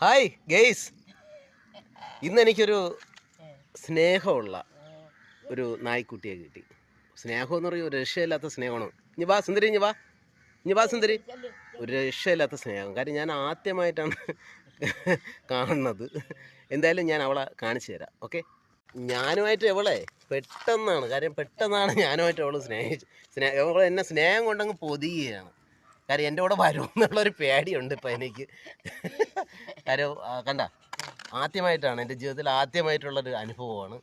Hi guys, ഇന്ന് എനിക്കൊരു സ്നേഹമുള്ള ഒരു നായ്ക്കുട്ടിയെ കിട്ടി. സ്നേഹം എന്ന് പറയുമ്പോൾ ഒരു രക്ഷയില്ലാത്ത സ്നേഹമാണ്. ഇനി വാ സുന്ദരി, ഇനി വാ സുന്ദരി. ഒരു രക്ഷയില്ലാത്ത സ്നേഹം. കാര്യം ഞാൻ ആദ്യമായിട്ടാണ് കാണുന്നത്. എന്തായാലും ഞാൻ അവളെ കാണിച്ചു തരാം. ഓക്കെ, ഞാനുമായിട്ട് അവളെ പെട്ടെന്നാണ് ഞാനുമായിട്ട് അവൾ അവൾ എന്നെ സ്നേഹം കൊണ്ടങ്ങ് പൊതിയുകയാണ്. കാര്യം എൻ്റെ കൂടെ വരുമെന്നുള്ളൊരു പേടിയുണ്ട് ഇപ്പം എനിക്ക്. കാര്യം കണ്ട, ആദ്യമായിട്ടാണ് എൻ്റെ ജീവിതത്തിൽ ആദ്യമായിട്ടുള്ളൊരു അനുഭവമാണ്.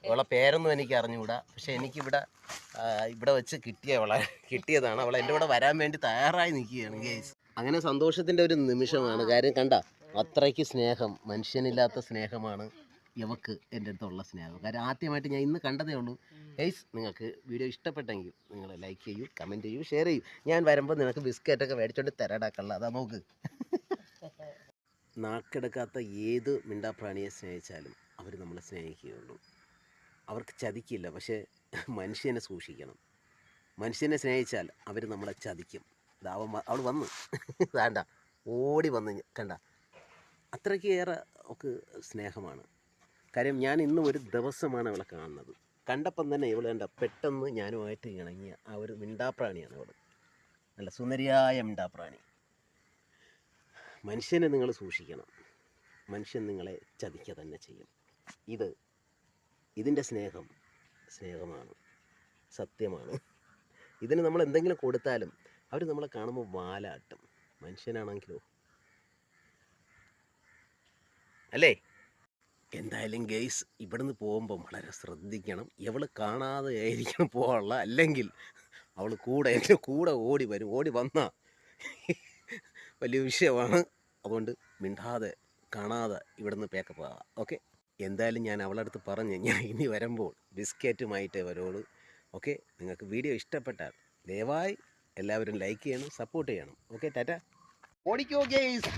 അവളെ പേരൊന്നും എനിക്ക് അറിഞ്ഞുകൂടാ, പക്ഷെ ഇവിടെ വെച്ച് കിട്ടിയതാണ്. അവൾ എൻ്റെ കൂടെ വരാൻ വേണ്ടി തയ്യാറായി നിൽക്കുകയാണ് ഗേസ്. അങ്ങനെ സന്തോഷത്തിൻ്റെ ഒരു നിമിഷമാണ്. കാര്യം കണ്ട, അത്രയ്ക്ക് സ്നേഹം, മനുഷ്യനില്ലാത്ത സ്നേഹമാണ് ഇവക്ക് എൻ്റെ അടുത്തുള്ള സ്നേഹം. കാര്യം ആദ്യമായിട്ട് ഞാൻ ഇന്ന് കണ്ടതേ ഉള്ളൂ. ഗൈസ്, നിങ്ങൾക്ക് വീഡിയോ ഇഷ്ടപ്പെട്ടെങ്കിൽ നിങ്ങൾ ലൈക്ക് ചെയ്യൂ, കമൻറ്റ് ചെയ്യൂ, ഷെയർ ചെയ്യൂ. ഞാൻ വരുമ്പോൾ നിനക്ക് ബിസ്ക്കറ്റൊക്കെ മേടിച്ചോണ്ട് തരാടാക്കള്ള. അതാ നോക്ക്. നാക്കെടുക്കാത്ത ഏത് മിണ്ടാപ്രാണിയെ സ്നേഹിച്ചാലും അവർ നമ്മളെ സ്നേഹിക്കുകയുള്ളൂ. അവർക്ക് ചതിക്കില്ല. പക്ഷേ മനുഷ്യനെ സൂക്ഷിക്കണം. മനുഷ്യനെ സ്നേഹിച്ചാൽ അവർ നമ്മളെ ചതിക്കും. അവൾ വന്ന് വേണ്ട, ഓടി വന്ന് കണ്ട, അത്രയ്ക്ക് ഏറെ അവൾക്ക് സ്നേഹമാണ്. കാര്യം ഞാൻ ഇന്ന് ഒരു ദിവസമാണ് അവളെ കാണുന്നത്. കണ്ടപ്പം തന്നെ ഇവൾ കണ്ട പെട്ടെന്ന് ഞാനുമായിട്ട് ഇണങ്ങിയ ആ ഒരു മിണ്ടാപ്രാണിയാണ് അവൾ. നല്ല സുന്ദരിയായ മിണ്ടാപ്രാണി. മനുഷ്യനെ നിങ്ങൾ സൂക്ഷിക്കണം. മനുഷ്യൻ നിങ്ങളെ ചതിക്കുക തന്നെ ചെയ്യും. ഇതിൻ്റെ സ്നേഹമാണ്, സത്യമാണ്. ഇതിന് നമ്മൾ എന്തെങ്കിലും കൊടുത്താലും അവർ നമ്മളെ കാണുമ്പോൾ വാലാട്ടും. മനുഷ്യനാണെങ്കിലോ അല്ലേ? എന്തായാലും ഗെയ്സ്, ഇവിടുന്ന് പോകുമ്പോൾ വളരെ ശ്രദ്ധിക്കണം. ഇവൾ കാണാതെ ആയിരിക്കണം പോകാനുള്ള, അല്ലെങ്കിൽ അവൾ എൻ്റെ കൂടെ ഓടി വരും. ഓടി വന്നാൽ വലിയ വിഷയമാണ്. അതുകൊണ്ട് മിണ്ടാതെ കാണാതെ ഇവിടുന്ന് പേക്കപ്പ് ആകാം. ഓക്കെ, എന്തായാലും ഞാൻ അവളുടെ അടുത്ത് പറഞ്ഞ് ഞാൻ ഇനി വരുമ്പോൾ ബിസ്ക്കറ്റുമായിട്ടേ വരുള്ളൂ. ഓക്കെ, നിങ്ങൾക്ക് വീഡിയോ ഇഷ്ടപ്പെട്ടാൽ ദയവായി എല്ലാവരും ലൈക്ക് ചെയ്യണം, സപ്പോർട്ട് ചെയ്യണം. ഓക്കെ, ടാറ്റ. ഓടിക്കോ ഗെയ്സ്.